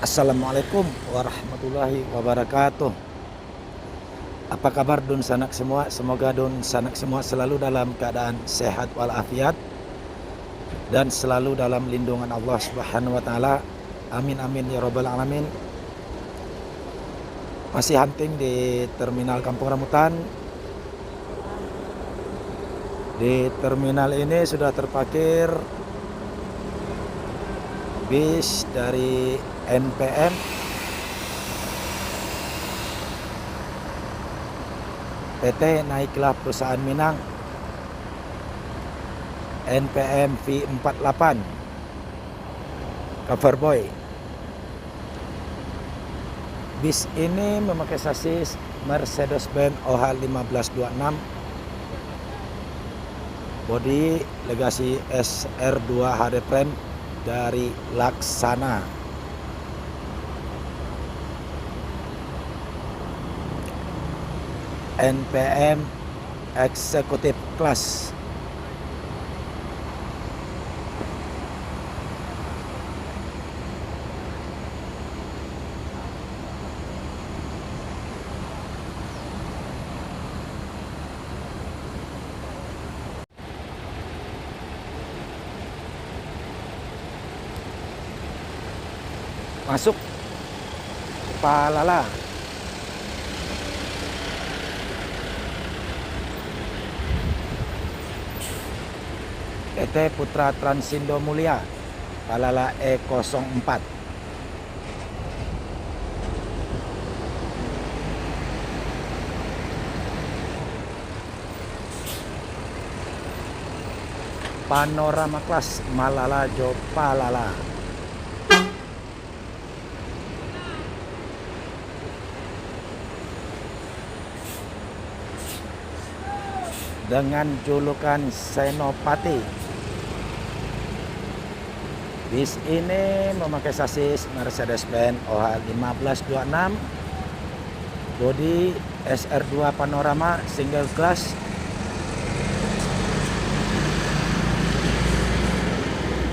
Assalamualaikum warahmatullahi wabarakatuh. Apa kabar dun sanak semua? Semoga dun sanak semua selalu dalam keadaan sehat walafiat dan selalu dalam lindungan Allah Subhanahu wa taala. Amin amin ya rabbal alamin. Masih hunting di Terminal Kampung Rambutan. Di terminal ini sudah terparkir bis dari NPM PT Naiklah Perusahaan Minang NPM V48 Coverboy. Bis ini memakai sasis Mercedes-Benz OH1526, bodi legasi SR2 HD Frame dari Laksana. NPM Executive Class. Masuk Palala. PT Putra Transindo Mulia Palala E04. Panorama Kelas Malala Jopalala. Dengan julukan Senopati. Bis ini memakai sasis Mercedes-Benz OH1526, bodi SR2 Panorama single class,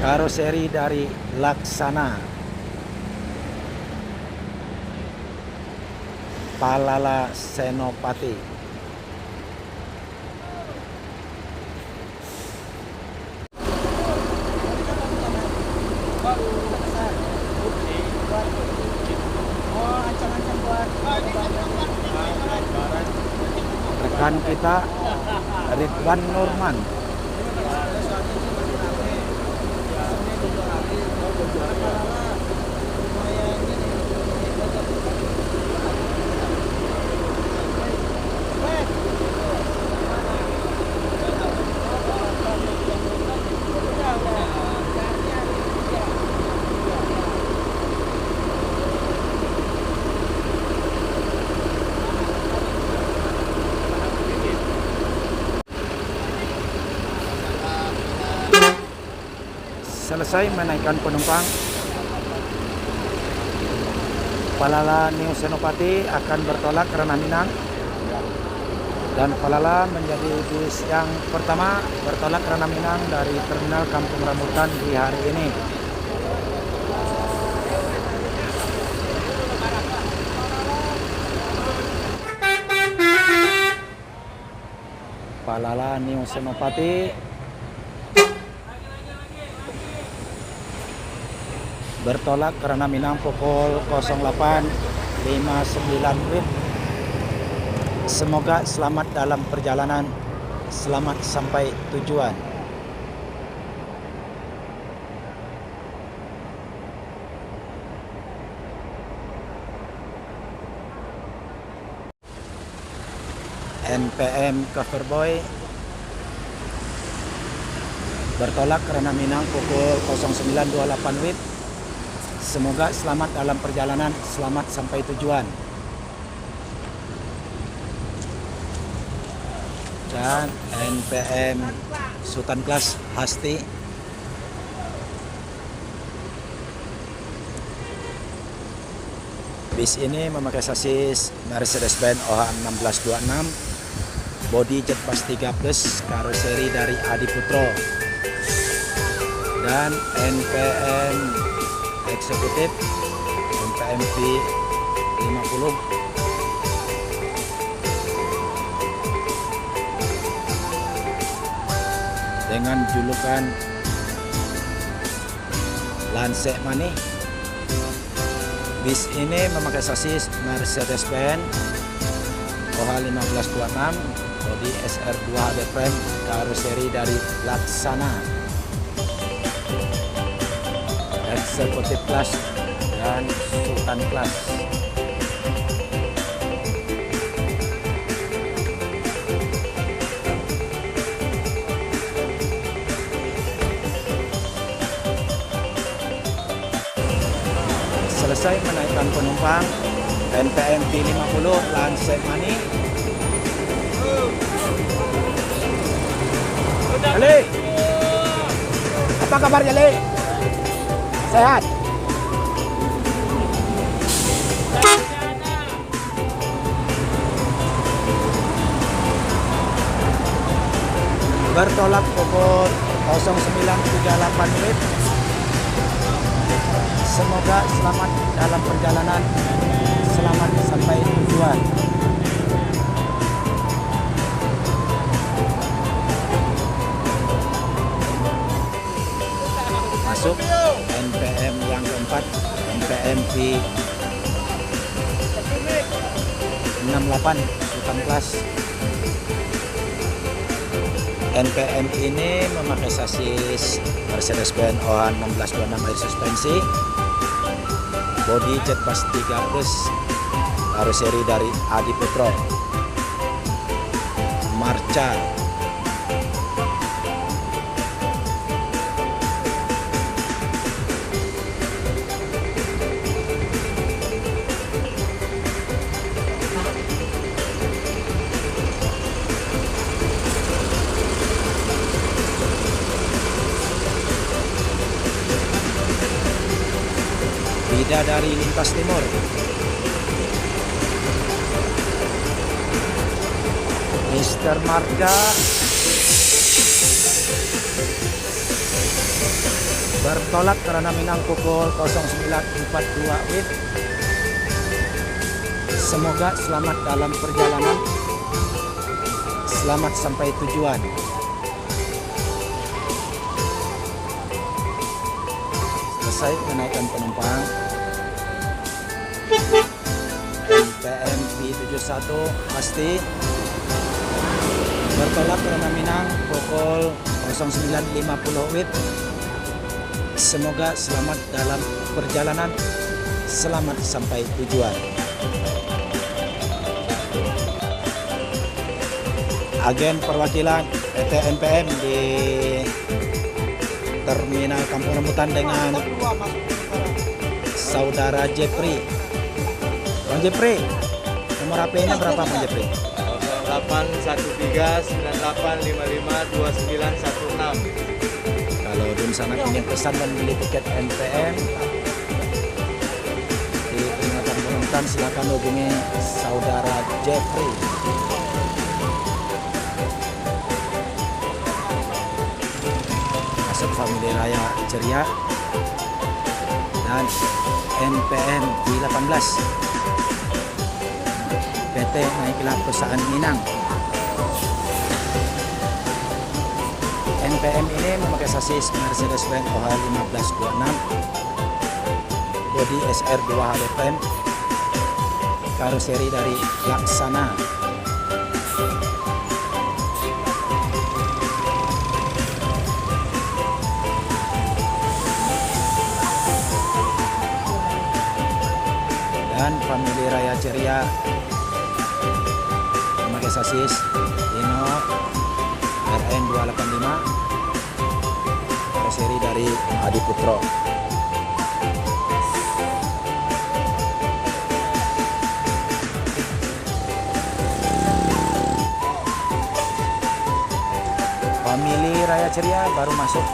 karoseri dari Laksana. Palala Senopati. Rekan kita Ridwan Nurman. Selesai menaikkan penumpang, Palala New Senopati akan bertolak ke Ranah Minang, dan Palala menjadi bis yang pertama bertolak ke Ranah Minang dari Terminal Kampung Rambutan di hari ini. Palala New Senopati bertolak ke Ranah Minang pukul 08.59 WIB. Semoga selamat dalam perjalanan, selamat sampai tujuan. NPM Coverboy bertolak ke Ranah Minang pukul 09.28 WIB. Semoga selamat dalam perjalanan, selamat sampai tujuan. Dan NPM Sultan Kelas Hasti bis ini memakai sasis Mercedes-Benz OH1626, bodi Jetpas 3 Plus, karoseri dari Adi Putro, dan NPM Eksekutif NPMP 50 dengan julukan Lansek Money. Bis ini memakai sasis Mercedes-Benz OH1526, bodi SR2 HD frame, karoseri dari Laksana, Executive Class dan Sultan Class. Selesai menaikkan penumpang NPMP 50 Lansek Money. Jali, apa kabar Jali? Sehat? Bertolak pukul 09.38 menit. Semoga selamat dalam perjalanan, selamat sampai tujuan. Masuk NPM yang keempat, NPMP 68 Sultan Class. NPM ini memakai sasis Mercedes-Benz OH1626 air suspensi, bodi Jetpas 3 plus, karoseri dari Adi Putro, Marca. Dari lintas timur, Mr. Marga bertolak karena Minang pukul 09.42 WIB. Semoga selamat dalam perjalanan, selamat sampai tujuan. Selesai menaikkan penumpang NPMP 71 pasti bertolak karena Minang pukul 09.50 WIB. Semoga selamat dalam perjalanan, selamat sampai tujuan. Agen perwakilan PT NPM di Terminal Kampung Rambutan dengan Saudara Jeffrey. Bang Jeffrey, nomor HP-nya berapa Bang Jeffrey? 081395552916. Kalau Dun sana ingin pesan dan beli tiket NPM di Terminal Kampung Rambutan, silakan hubungi Saudara Jeffrey. Masuk Family Raya Ceria dan NPM di 18 PT Naiklah Perusahaan Minang. NPM ini memakai sasis Mercedes-Benz OH1526, bodi SR2 HD frame, karoseri dari Laksana. Dan Family Raya Ceria memakai sasis Hino RN 285, karoseri dari Adi Putro. Family Raya Ceria baru masuk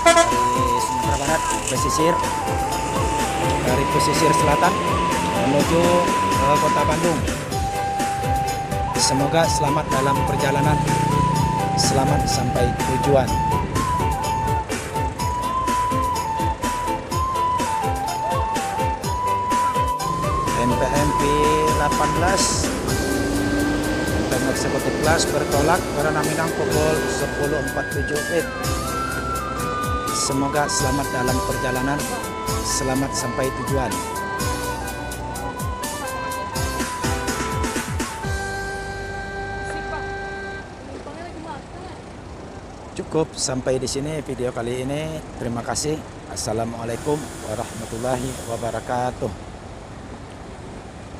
dari Sumatera Barat, dari pesisir selatan menuju ke kota Bandung. Semoga selamat dalam perjalanan, selamat sampai tujuan. P18 untuk eksekutif kelas bertolak karena Minang pukul 10.47 WIB. Semoga selamat dalam perjalanan, selamat sampai tujuan. Cukup sampai di sini video kali ini. Terima kasih. Assalamualaikum warahmatullahi wabarakatuh.